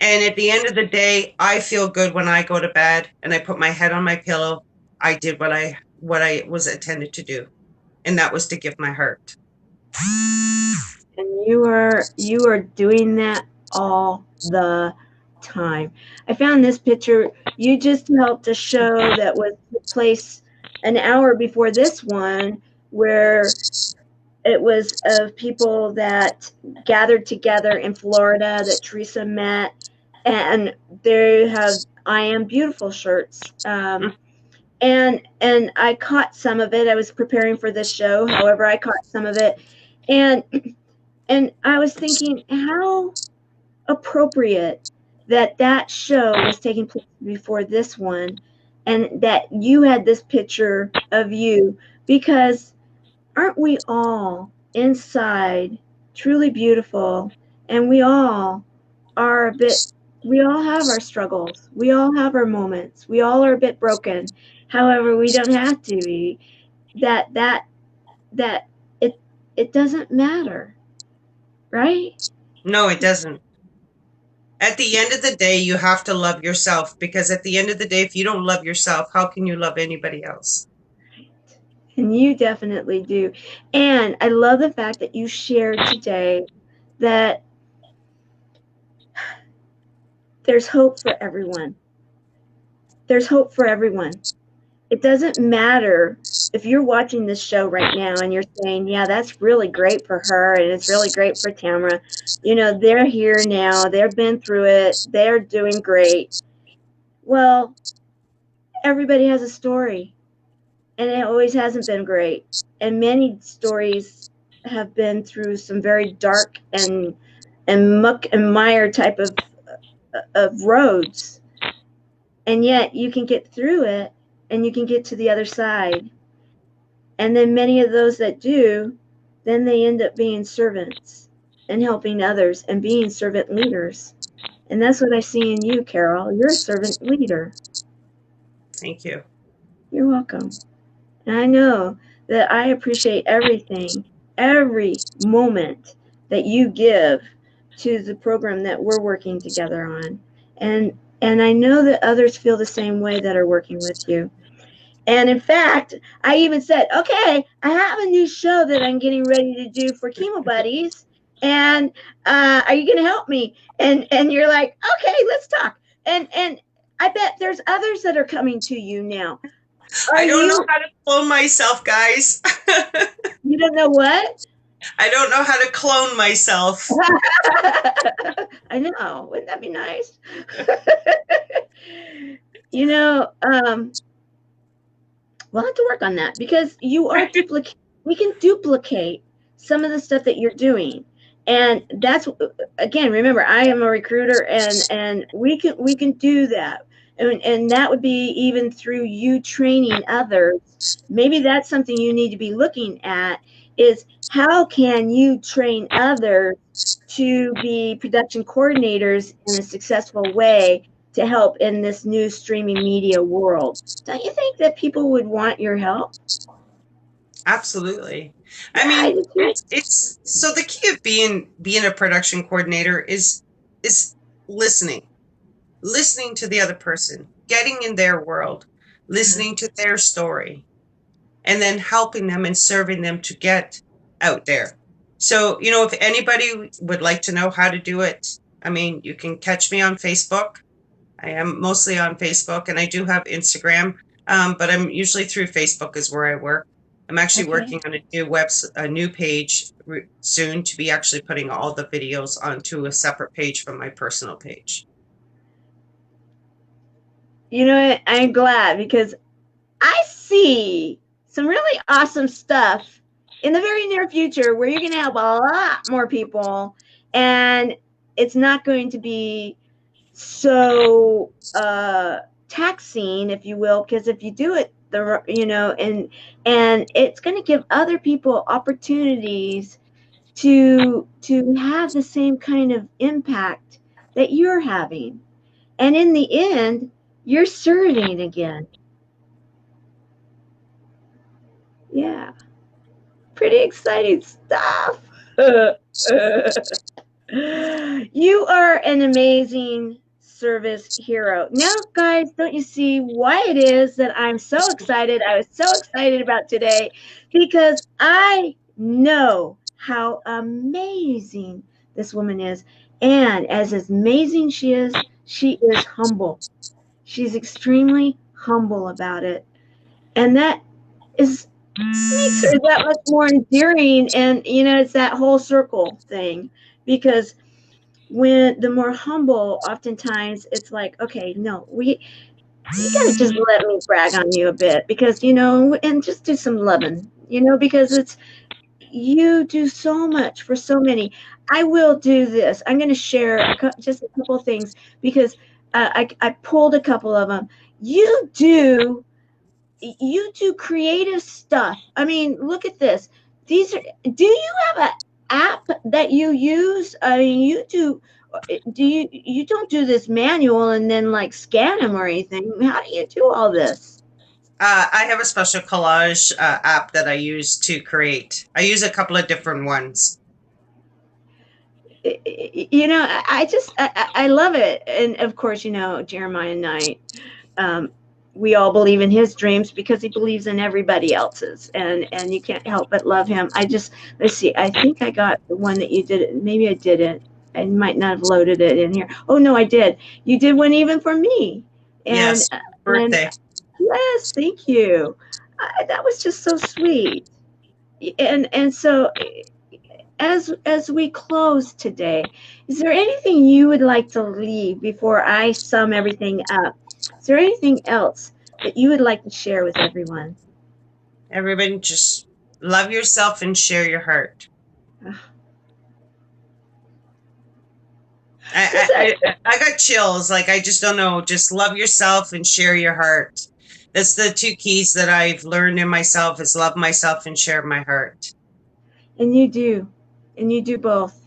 And at the end of the day, I feel good when I go to bed and I put my head on my pillow. I did what I was intended to do, and that was to give my heart. And you are doing that all the time. I found this picture. You just helped a show that was took place an hour before this one, where it was of people that gathered together in Florida that Teresa met, and they have "I Am Beautiful" shirts. And I caught some of it. I was preparing for this show, however, I caught some of it, and I was thinking how appropriate that that show was taking place before this one, and that you had this picture of you, because aren't we all inside truly beautiful, and we all are a bit, we all have our struggles, we all have our moments, we all are a bit broken, however we don't have to be, that it it doesn't matter, right? No, it doesn't. At the end of the day, you have to love yourself, because at the end of the day, if you don't love yourself, how can you love anybody else? And you definitely do. And I love the fact that you shared today that there's hope for everyone. There's hope for everyone. It doesn't matter if you're watching this show right now and you're saying, yeah, that's really great for her and it's really great for Tamara. You know, they're here now, they've been through it, they're doing great. Well, everybody has a story, and it always hasn't been great. And many stories have been through some very dark and muck and mire type of roads, and yet you can get through it and you can get to the other side. And then many of those that do, then they end up being servants and helping others and being servant leaders. And that's what I see in you, Carol. You're a servant leader. Thank you. You're welcome. And I know that I appreciate everything, every moment that you give to the program that we're working together on. And I know that others feel the same way that are working with you. And in fact, I even said, okay, I have a new show that I'm getting ready to do for Chemo Buddies. And are you going to help me? And you're like, okay, let's talk. And I bet there's others that are coming to you now. Are I don't know you? how to clone myself, guys. You don't know what? I don't know how to clone myself. I know. Wouldn't that be nice? you know, um, we'll have to work on that, because you are duplicate. We can duplicate some of the stuff that you're doing, and that's, again. Remember, I am a recruiter, and we can do that, and that would be even through you training others. Maybe that's something you need to be looking at, is how can you train others to be production coordinators in a successful way to help in this new streaming media world. Don't you think that people would want your help? Absolutely. Yeah, I I mean, do too. it's so the key of being a production coordinator is listening. Listening to the other person, getting in their world, listening to their story, and then helping them and serving them to get out there. So, if anybody would like to know how to do it, I mean, you can catch me on Facebook. I am mostly on Facebook, and I do have Instagram, but I'm usually through Facebook is where I work. I'm actually Okay. working on a new page soon, to be actually putting all the videos onto a separate page from my personal page. You know what? I'm glad, because I see some really awesome stuff in the very near future where you're going to help a lot more people, and it's not going to be so taxing, if you will, because if you do it and it's going to give other people opportunities to have the same kind of impact that you're having, and in the end, you're serving again. Yeah, pretty exciting stuff. You are an amazing service hero. Now, guys, don't you see why it is that I'm so excited? I was so excited about today because I know how amazing this woman is. And as amazing she is humble. She's extremely humble about it. And that is makes her that much more endearing. And it's that whole circle thing, because when the more humble, oftentimes it's like, okay, no, you gotta just let me brag on you a bit, because and just do some loving, because it's you do so much for so many. I will do this. I'm going to share just a couple of things, because I pulled a couple of them. You do creative stuff. I mean, look at this. These are. Do you have an app that you use? I mean, you do. Do you don't do this manual and then like scan them or anything? How do you do all this? I have a special collage app that I use to create. I use a couple of different ones. I love it. And of course, Jeremiah Knight, um, we all believe in his dreams because he believes in everybody else's, and you can't help but love him. Let's see, I think I got the one that you did. Maybe I didn't. I might not have loaded it in here. Oh no, I did. You did one even for me. and Yes, and birthday. yes, thank you. That was just so sweet. And so, as we close today, is there anything you would like to leave before I sum everything up? Is there anything else that you would like to share with everyone? Everybody just love yourself and share your heart. This I got chills. Like, I just don't know. Just love yourself and share your heart. That's the two keys that I've learned in myself is love myself and share my heart. and you do, and you do both,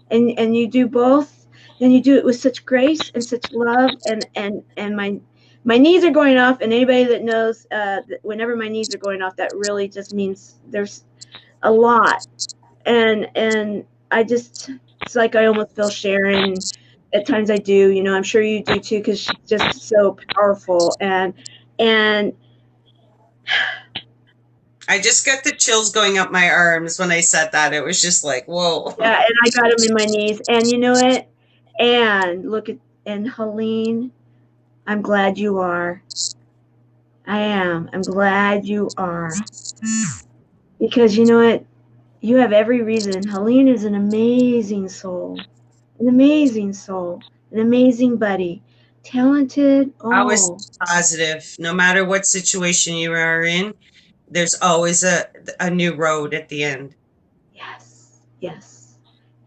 and you do both, and you do it with such grace and such love. And my knees are going off, and anybody that knows, whenever my knees are going off, that really just means there's a lot. And I just, it's like I almost feel Sharon at times. I do, I'm sure you do too, because she's just so powerful. And I just got the chills going up my arms when I said that. It was just like, whoa. yeah, and I got him in my knees. And you know it. And look at, and Helene, I'm glad you are. I am. I'm glad you are, because you know what? You have every reason. Helene is an amazing soul, an amazing soul, an amazing buddy, talented. Always Oh, positive. No matter what situation you are in, there's always a new road at the end. yes, yes,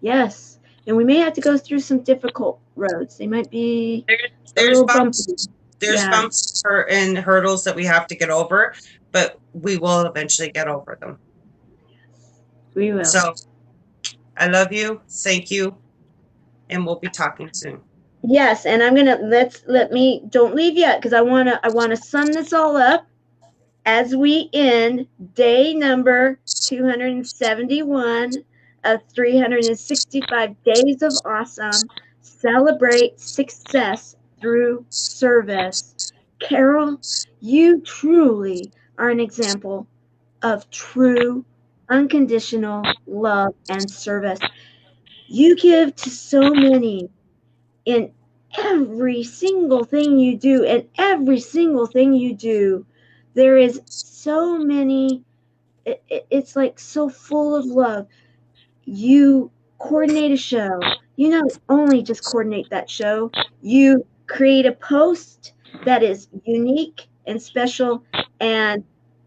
yes. And we may have to go through some difficult roads. They might be There's a there's little bumpy. bumps, there's Yeah, bumps and hurdles that we have to get over, but we will eventually get over them. we will. So I love you. Thank you. And we'll be talking soon. Yes, and I'm gonna let me don't leave yet, because I wanna sum this all up as we end day number 271 of 365 days of awesome. Celebrate success through service. Carol, you truly are an example of true unconditional love and service. You give to so many in every single thing you do, and every single thing you do, there is so many. It's like so full of love. You coordinate a show. You not only just coordinate that show, you create a post that is unique and special, and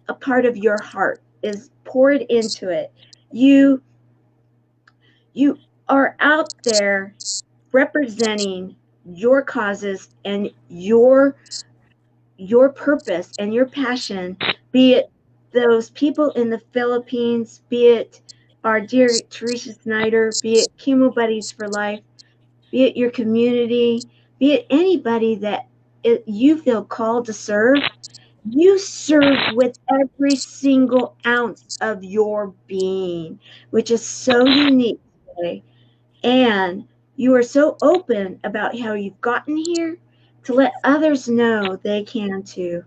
a part of your heart is poured into it. You you are out there representing your causes and your purpose and your passion, be it those people in the Philippines, be it our dear Teresa Snyder, be it Chemo Buddies for Life, be it your community, be it anybody that you feel called to serve. You serve with every single ounce of your being, which is so unique today. And you are so open about how you've gotten here to let others know they can too.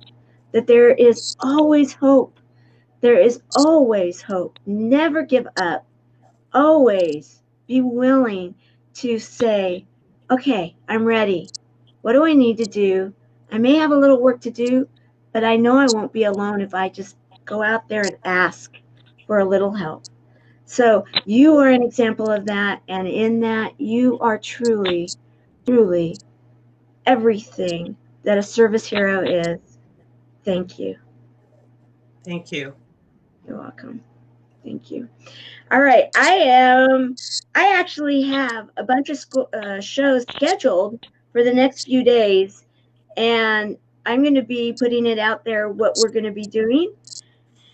That there is always hope. There is always hope. Never give up. Always be willing to say, okay, I'm ready. What do I need to do? I may have a little work to do, but I know I won't be alone if I just go out there and ask for a little help. So you are an example of that. And in that, you are truly, truly everything that a service hero is. Thank you. Thank you. You're welcome. Thank you. All right. I actually have a bunch of shows scheduled for the next few days, and I'm going to be putting it out there what we're going to be doing.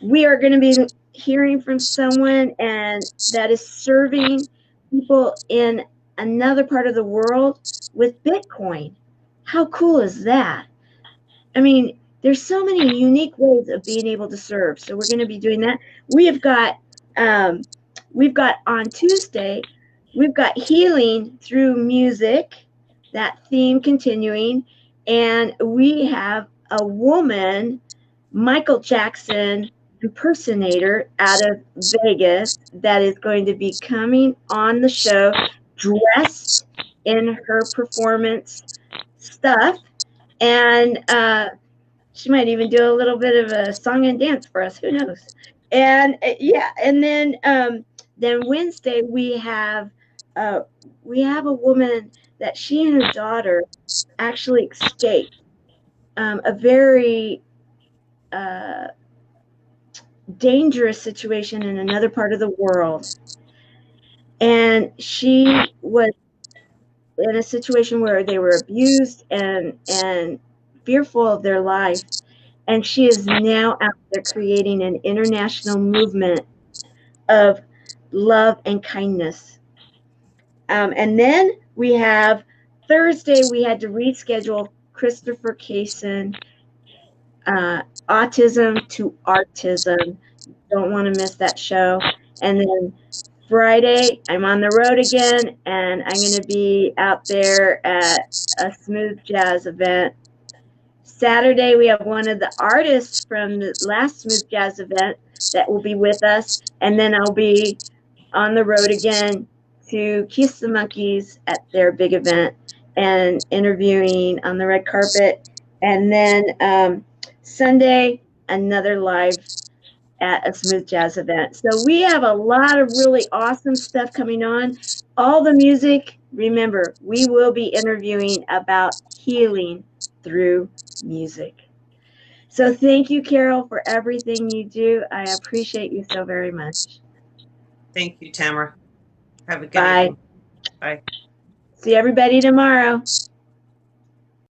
We are going to be hearing from someone and that is serving people in another part of the world with Bitcoin. How cool is that? I mean, there's so many unique ways of being able to serve. So we're going to be doing that. We have got um, we've got on Tuesday, we've got healing through music, that theme continuing, and we have a woman, Michael Jackson impersonator out of Vegas, that is going to be coming on the show dressed in her performance stuff. And she might even do a little bit of a song and dance for us. Who knows? And yeah, and then Wednesday uh, we have a woman that she and her daughter actually escaped a very uh, dangerous situation in another part of the world, and she was in a situation where they were abused and fearful of their life. And she is now out there creating an international movement of love and kindness. And then we have Thursday, we had to reschedule Christopher Kaysen, Autism to Artism. Don't want to miss that show. And then Friday, I'm on the road again, and I'm going to be out there at a smooth jazz event. Saturday, we have one of the artists from the last smooth jazz event that will be with us, and then I'll be on the road again to Kiss the Monkeys at their big event and interviewing on the red carpet. And then Sunday, another live at a smooth jazz event. So we have a lot of really awesome stuff coming on. All the music, remember, we will be interviewing about healing through music. So thank you, Carol, for everything you do. I appreciate you so very much. Thank you, Tamara. Have a good Bye. evening. Bye. See everybody tomorrow.